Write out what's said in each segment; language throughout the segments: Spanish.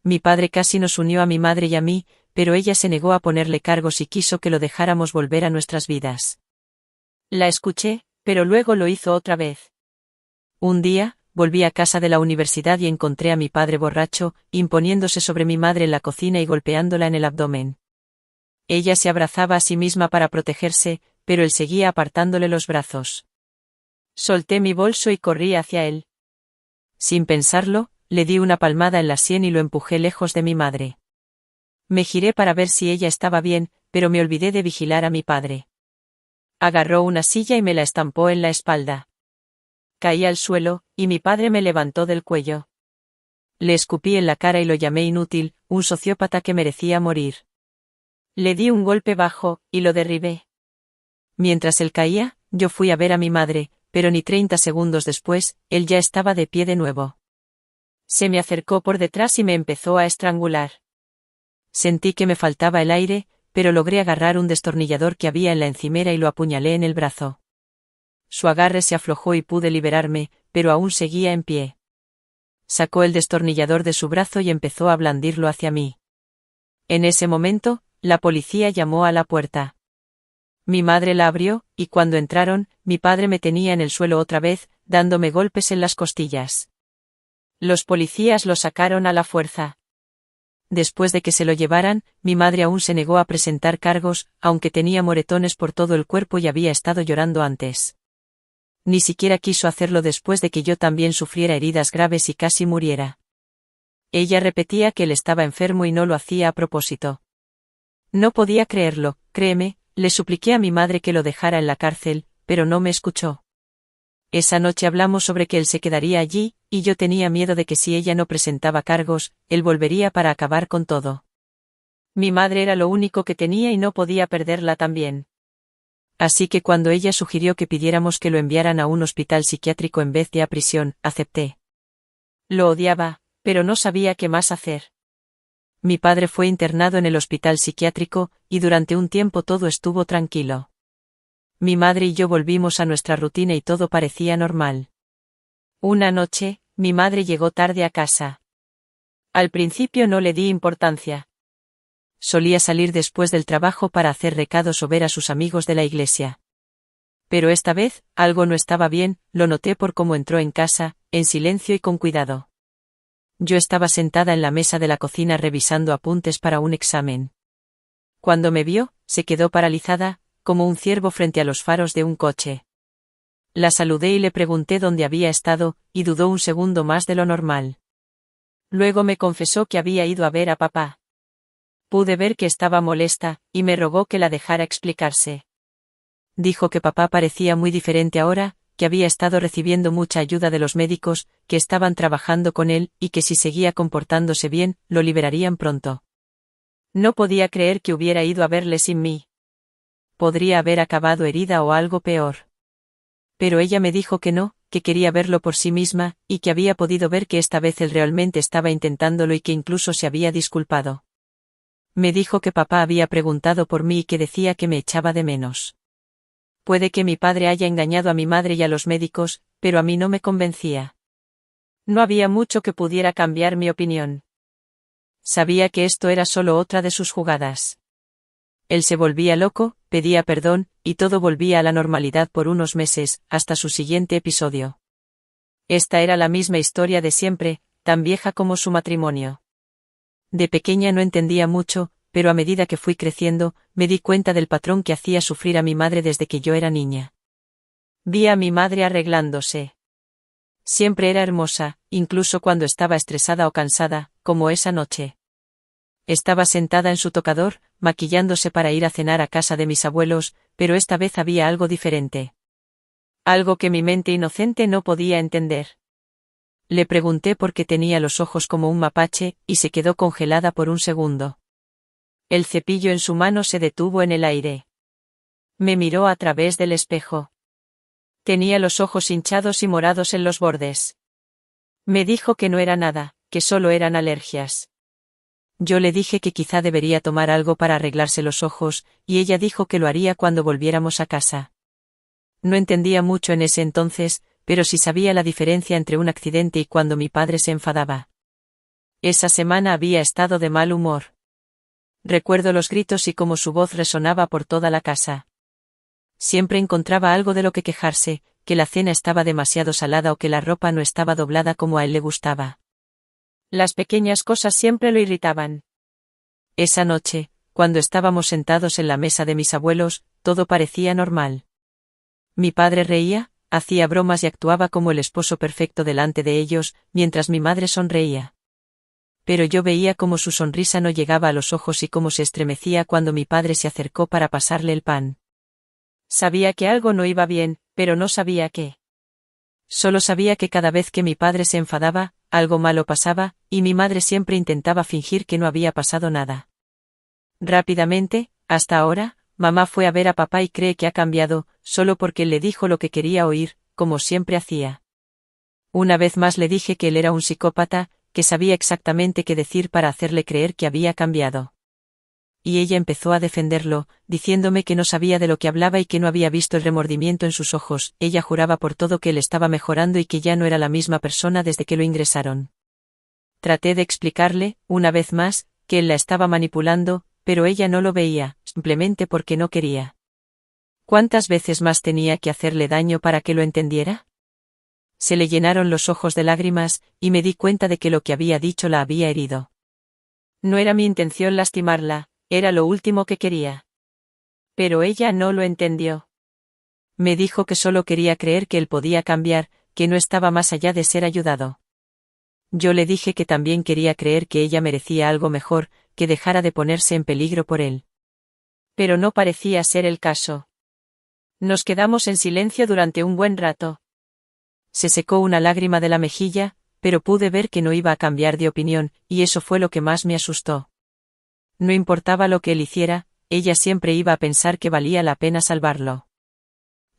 Mi padre casi nos unió a mi madre y a mí, pero ella se negó a ponerle cargos y quiso que lo dejáramos volver a nuestras vidas. La escuché, pero luego lo hizo otra vez. Un día, volví a casa de la universidad y encontré a mi padre borracho, imponiéndose sobre mi madre en la cocina y golpeándola en el abdomen. Ella se abrazaba a sí misma para protegerse, pero él seguía apartándole los brazos. Solté mi bolso y corrí hacia él. Sin pensarlo, le di una palmada en la sien y lo empujé lejos de mi madre. Me giré para ver si ella estaba bien, pero me olvidé de vigilar a mi padre. Agarró una silla y me la estampó en la espalda. Caí al suelo, y mi padre me levantó del cuello. Le escupí en la cara y lo llamé inútil, un sociópata que merecía morir. Le di un golpe bajo, y lo derribé. Mientras él caía, yo fui a ver a mi madre, pero ni 30 segundos después, él ya estaba de pie de nuevo. Se me acercó por detrás y me empezó a estrangular. Sentí que me faltaba el aire, pero logré agarrar un destornillador que había en la encimera y lo apuñalé en el brazo. Su agarre se aflojó y pude liberarme, pero aún seguía en pie. Sacó el destornillador de su brazo y empezó a blandirlo hacia mí. En ese momento, la policía llamó a la puerta. Mi madre la abrió, y cuando entraron, mi padre me tenía en el suelo otra vez, dándome golpes en las costillas. Los policías lo sacaron a la fuerza. Después de que se lo llevaran, mi madre aún se negó a presentar cargos, aunque tenía moretones por todo el cuerpo y había estado llorando antes. Ni siquiera quiso hacerlo después de que yo también sufriera heridas graves y casi muriera. Ella repetía que él estaba enfermo y no lo hacía a propósito. No podía creerlo, créeme, le supliqué a mi madre que lo dejara en la cárcel, pero no me escuchó. Esa noche hablamos sobre que él se quedaría allí, y yo tenía miedo de que si ella no presentaba cargos, él volvería para acabar con todo. Mi madre era lo único que tenía y no podía perderla también. Así que cuando ella sugirió que pidiéramos que lo enviaran a un hospital psiquiátrico en vez de a prisión, acepté. Lo odiaba, pero no sabía qué más hacer. Mi padre fue internado en el hospital psiquiátrico, y durante un tiempo todo estuvo tranquilo. Mi madre y yo volvimos a nuestra rutina y todo parecía normal. Una noche, mi madre llegó tarde a casa. Al principio no le di importancia. Solía salir después del trabajo para hacer recados o ver a sus amigos de la iglesia. Pero esta vez, algo no estaba bien, lo noté por cómo entró en casa, en silencio y con cuidado. Yo estaba sentada en la mesa de la cocina revisando apuntes para un examen. Cuando me vio, se quedó paralizada, como un ciervo frente a los faros de un coche. La saludé y le pregunté dónde había estado, y dudó un segundo más de lo normal. Luego me confesó que había ido a ver a papá. Pude ver que estaba molesta, y me rogó que la dejara explicarse. Dijo que papá parecía muy diferente ahora, que había estado recibiendo mucha ayuda de los médicos, que estaban trabajando con él, y que si seguía comportándose bien, lo liberarían pronto. No podía creer que hubiera ido a verle sin mí. Podría haber acabado herida o algo peor. Pero ella me dijo que no, que quería verlo por sí misma, y que había podido ver que esta vez él realmente estaba intentándolo y que incluso se había disculpado. Me dijo que papá había preguntado por mí y que decía que me echaba de menos. Puede que mi padre haya engañado a mi madre y a los médicos, pero a mí no me convencía. No había mucho que pudiera cambiar mi opinión. Sabía que esto era solo otra de sus jugadas. Él se volvía loco, pedía perdón, y todo volvía a la normalidad por unos meses, hasta su siguiente episodio. Esta era la misma historia de siempre, tan vieja como su matrimonio. De pequeña no entendía mucho, pero a medida que fui creciendo, me di cuenta del patrón que hacía sufrir a mi madre desde que yo era niña. Vi a mi madre arreglándose. Siempre era hermosa, incluso cuando estaba estresada o cansada, como esa noche. Estaba sentada en su tocador, maquillándose para ir a cenar a casa de mis abuelos, pero esta vez había algo diferente. Algo que mi mente inocente no podía entender. Le pregunté por qué tenía los ojos como un mapache, y se quedó congelada por un segundo. El cepillo en su mano se detuvo en el aire. Me miró a través del espejo. Tenía los ojos hinchados y morados en los bordes. Me dijo que no era nada, que solo eran alergias. Yo le dije que quizá debería tomar algo para arreglarse los ojos, y ella dijo que lo haría cuando volviéramos a casa. No entendía mucho en ese entonces, pero sí sabía la diferencia entre un accidente y cuando mi padre se enfadaba. Esa semana había estado de mal humor. Recuerdo los gritos y cómo su voz resonaba por toda la casa. Siempre encontraba algo de lo que quejarse, que la cena estaba demasiado salada o que la ropa no estaba doblada como a él le gustaba. Las pequeñas cosas siempre lo irritaban. Esa noche, cuando estábamos sentados en la mesa de mis abuelos, todo parecía normal. Mi padre reía, hacía bromas y actuaba como el esposo perfecto delante de ellos, mientras mi madre sonreía. Pero yo veía cómo su sonrisa no llegaba a los ojos y cómo se estremecía cuando mi padre se acercó para pasarle el pan. Sabía que algo no iba bien, pero no sabía qué. Solo sabía que cada vez que mi padre se enfadaba, algo malo pasaba, y mi madre siempre intentaba fingir que no había pasado nada. Rápidamente, hasta ahora, mamá fue a ver a papá y cree que ha cambiado, solo porque él le dijo lo que quería oír, como siempre hacía. Una vez más le dije que él era un psicópata, que sabía exactamente qué decir para hacerle creer que había cambiado. Y ella empezó a defenderlo, diciéndome que no sabía de lo que hablaba y que no había visto el remordimiento en sus ojos. Ella juraba por todo que él estaba mejorando y que ya no era la misma persona desde que lo ingresaron. Traté de explicarle, una vez más, que él la estaba manipulando, pero ella no lo veía, simplemente porque no quería. ¿Cuántas veces más tenía que hacerle daño para que lo entendiera? Se le llenaron los ojos de lágrimas, y me di cuenta de que lo que había dicho la había herido. No era mi intención lastimarla, era lo último que quería. Pero ella no lo entendió. Me dijo que solo quería creer que él podía cambiar, que no estaba más allá de ser ayudado. Yo le dije que también quería creer que ella merecía algo mejor, que dejara de ponerse en peligro por él. Pero no parecía ser el caso. Nos quedamos en silencio durante un buen rato. Se secó una lágrima de la mejilla, pero pude ver que no iba a cambiar de opinión, y eso fue lo que más me asustó. No importaba lo que él hiciera, ella siempre iba a pensar que valía la pena salvarlo.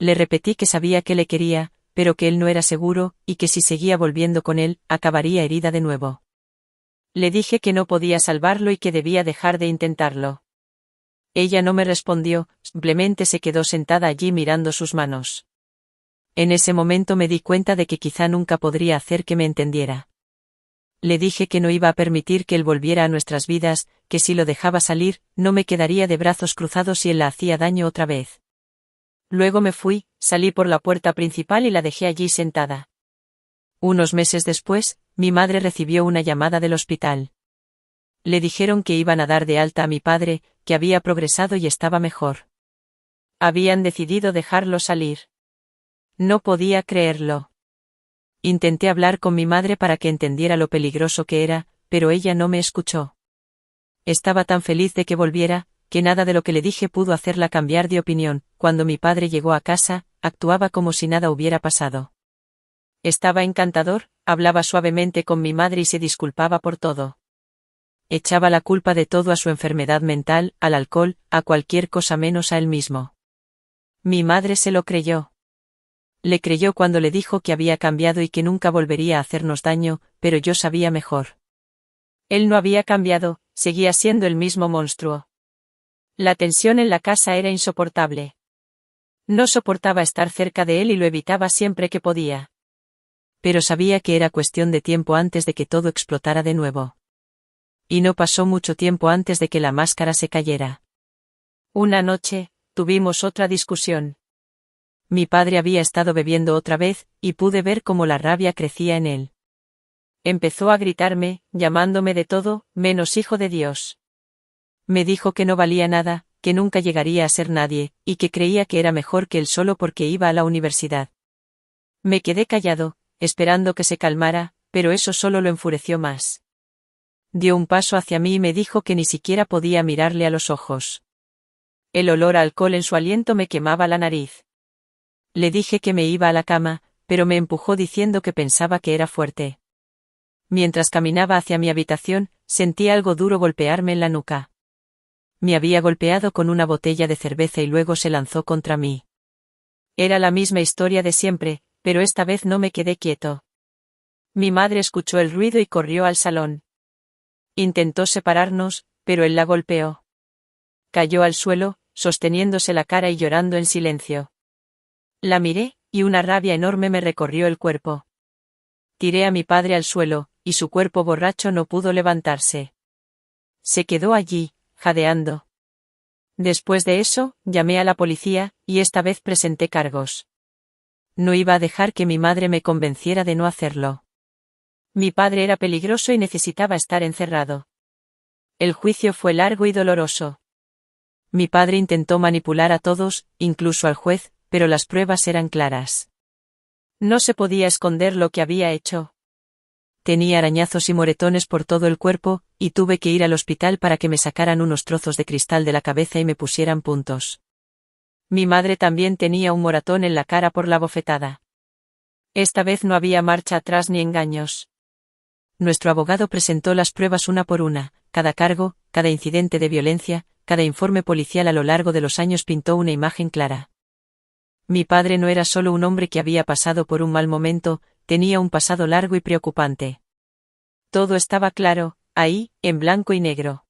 Le repetí que sabía que le quería, pero que él no era seguro, y que si seguía volviendo con él, acabaría herida de nuevo. Le dije que no podía salvarlo y que debía dejar de intentarlo. Ella no me respondió, simplemente se quedó sentada allí mirando sus manos. En ese momento me di cuenta de que quizá nunca podría hacer que me entendiera. Le dije que no iba a permitir que él volviera a nuestras vidas, que si lo dejaba salir, no me quedaría de brazos cruzados si él la hacía daño otra vez. Luego me fui, salí por la puerta principal y la dejé allí sentada. Unos meses después, mi madre recibió una llamada del hospital. Le dijeron que iban a dar de alta a mi padre, que había progresado y estaba mejor. Habían decidido dejarlo salir. No podía creerlo. Intenté hablar con mi madre para que entendiera lo peligroso que era, pero ella no me escuchó. Estaba tan feliz de que volviera, que nada de lo que le dije pudo hacerla cambiar de opinión. Cuando mi padre llegó a casa, actuaba como si nada hubiera pasado. Estaba encantador, hablaba suavemente con mi madre y se disculpaba por todo. Echaba la culpa de todo a su enfermedad mental, al alcohol, a cualquier cosa menos a él mismo. Mi madre se lo creyó. Le creyó cuando le dijo que había cambiado y que nunca volvería a hacernos daño, pero yo sabía mejor. Él no había cambiado, seguía siendo el mismo monstruo. La tensión en la casa era insoportable. No soportaba estar cerca de él y lo evitaba siempre que podía. Pero sabía que era cuestión de tiempo antes de que todo explotara de nuevo. Y no pasó mucho tiempo antes de que la máscara se cayera. Una noche, tuvimos otra discusión. Mi padre había estado bebiendo otra vez, y pude ver cómo la rabia crecía en él. Empezó a gritarme, llamándome de todo, menos hijo de Dios. Me dijo que no valía nada, que nunca llegaría a ser nadie, y que creía que era mejor que él solo porque iba a la universidad. Me quedé callado, esperando que se calmara, pero eso solo lo enfureció más. Dio un paso hacia mí y me dijo que ni siquiera podía mirarle a los ojos. El olor a alcohol en su aliento me quemaba la nariz. Le dije que me iba a la cama, pero me empujó diciendo que pensaba que era fuerte. Mientras caminaba hacia mi habitación, sentí algo duro golpearme en la nuca. Me había golpeado con una botella de cerveza y luego se lanzó contra mí. Era la misma historia de siempre, pero esta vez no me quedé quieto. Mi madre escuchó el ruido y corrió al salón. Intentó separarnos, pero él la golpeó. Cayó al suelo, sosteniéndose la cara y llorando en silencio. La miré, y una rabia enorme me recorrió el cuerpo. Tiré a mi padre al suelo, y su cuerpo borracho no pudo levantarse. Se quedó allí, jadeando. Después de eso, llamé a la policía, y esta vez presenté cargos. No iba a dejar que mi madre me convenciera de no hacerlo. Mi padre era peligroso y necesitaba estar encerrado. El juicio fue largo y doloroso. Mi padre intentó manipular a todos, incluso al juez, pero las pruebas eran claras. No se podía esconder lo que había hecho. Tenía arañazos y moretones por todo el cuerpo, y tuve que ir al hospital para que me sacaran unos trozos de cristal de la cabeza y me pusieran puntos. Mi madre también tenía un moratón en la cara por la bofetada. Esta vez no había marcha atrás ni engaños. Nuestro abogado presentó las pruebas una por una, cada cargo, cada incidente de violencia, cada informe policial a lo largo de los años pintó una imagen clara. Mi padre no era solo un hombre que había pasado por un mal momento, tenía un pasado largo y preocupante. Todo estaba claro, ahí, en blanco y negro.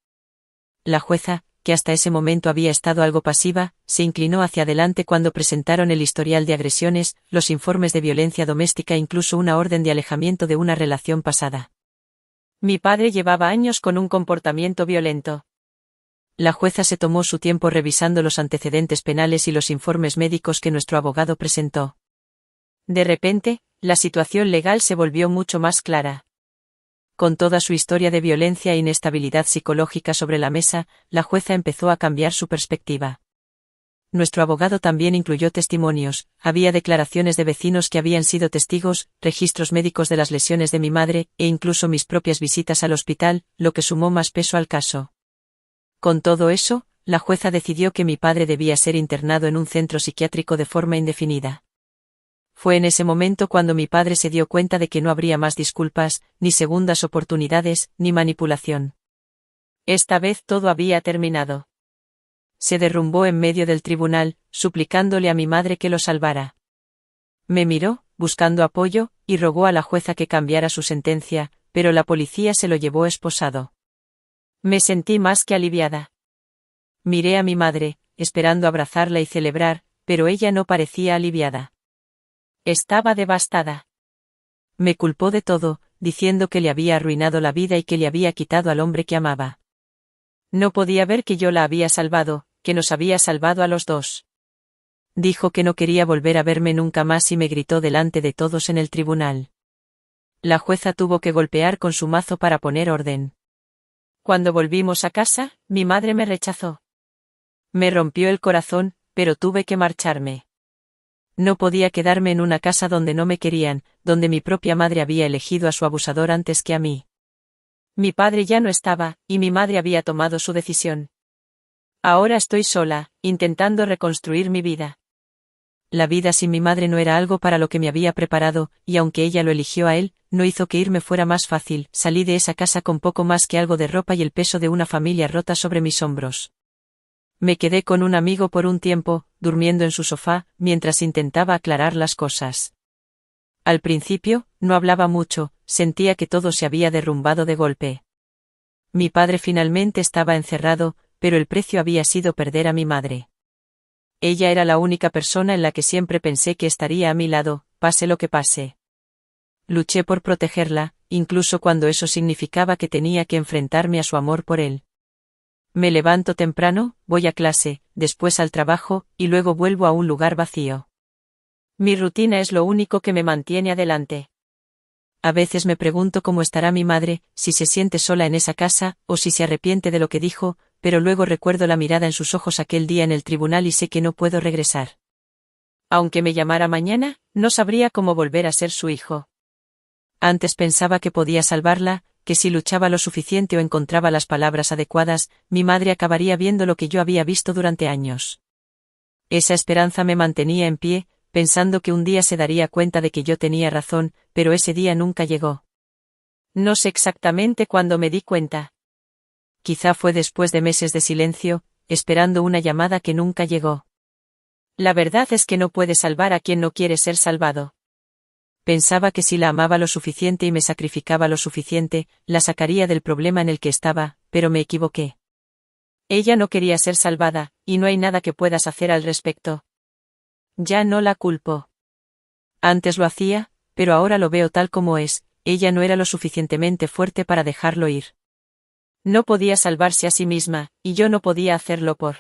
La jueza, que hasta ese momento había estado algo pasiva, se inclinó hacia adelante cuando presentaron el historial de agresiones, los informes de violencia doméstica e incluso una orden de alejamiento de una relación pasada. Mi padre llevaba años con un comportamiento violento. La jueza se tomó su tiempo revisando los antecedentes penales y los informes médicos que nuestro abogado presentó. De repente, la situación legal se volvió mucho más clara. Con toda su historia de violencia e inestabilidad psicológica sobre la mesa, la jueza empezó a cambiar su perspectiva. Nuestro abogado también incluyó testimonios, había declaraciones de vecinos que habían sido testigos, registros médicos de las lesiones de mi madre, e incluso mis propias visitas al hospital, lo que sumó más peso al caso. Con todo eso, la jueza decidió que mi padre debía ser internado en un centro psiquiátrico de forma indefinida. Fue en ese momento cuando mi padre se dio cuenta de que no habría más disculpas, ni segundas oportunidades, ni manipulación. Esta vez todo había terminado. Se derrumbó en medio del tribunal, suplicándole a mi madre que lo salvara. Me miró, buscando apoyo, y rogó a la jueza que cambiara su sentencia, pero la policía se lo llevó esposado. Me sentí más que aliviada. Miré a mi madre, esperando abrazarla y celebrar, pero ella no parecía aliviada. Estaba devastada. Me culpó de todo, diciendo que le había arruinado la vida y que le había quitado al hombre que amaba. No podía ver que yo la había salvado, que nos había salvado a los dos. Dijo que no quería volver a verme nunca más y me gritó delante de todos en el tribunal. La jueza tuvo que golpear con su mazo para poner orden. Cuando volvimos a casa, mi madre me rechazó. Me rompió el corazón, pero tuve que marcharme. No podía quedarme en una casa donde no me querían, donde mi propia madre había elegido a su abusador antes que a mí. Mi padre ya no estaba, y mi madre había tomado su decisión. Ahora estoy sola, intentando reconstruir mi vida. La vida sin mi madre no era algo para lo que me había preparado, y aunque ella lo eligió a él, no hizo que irme fuera más fácil. Salí de esa casa con poco más que algo de ropa y el peso de una familia rota sobre mis hombros. Me quedé con un amigo por un tiempo, durmiendo en su sofá, mientras intentaba aclarar las cosas. Al principio, no hablaba mucho, sentía que todo se había derrumbado de golpe. Mi padre finalmente estaba encerrado, pero el precio había sido perder a mi madre. Ella era la única persona en la que siempre pensé que estaría a mi lado, pase lo que pase. Luché por protegerla, incluso cuando eso significaba que tenía que enfrentarme a su amor por él. Me levanto temprano, voy a clase, después al trabajo, y luego vuelvo a un lugar vacío. Mi rutina es lo único que me mantiene adelante. A veces me pregunto cómo estará mi madre, si se siente sola en esa casa, o si se arrepiente de lo que dijo, pero luego recuerdo la mirada en sus ojos aquel día en el tribunal y sé que no puedo regresar. Aunque me llamara mañana, no sabría cómo volver a ser su hijo. Antes pensaba que podía salvarla, que si luchaba lo suficiente o encontraba las palabras adecuadas, mi madre acabaría viendo lo que yo había visto durante años. Esa esperanza me mantenía en pie, pensando que un día se daría cuenta de que yo tenía razón, pero ese día nunca llegó. No sé exactamente cuándo me di cuenta. Quizá fue después de meses de silencio, esperando una llamada que nunca llegó. La verdad es que no puede salvar a quien no quiere ser salvado. Pensaba que si la amaba lo suficiente y me sacrificaba lo suficiente, la sacaría del problema en el que estaba, pero me equivoqué. Ella no quería ser salvada, y no hay nada que puedas hacer al respecto. Ya no la culpo. Antes lo hacía, pero ahora lo veo tal como es, ella no era lo suficientemente fuerte para dejarlo ir. No podía salvarse a sí misma, y yo no podía hacerlo por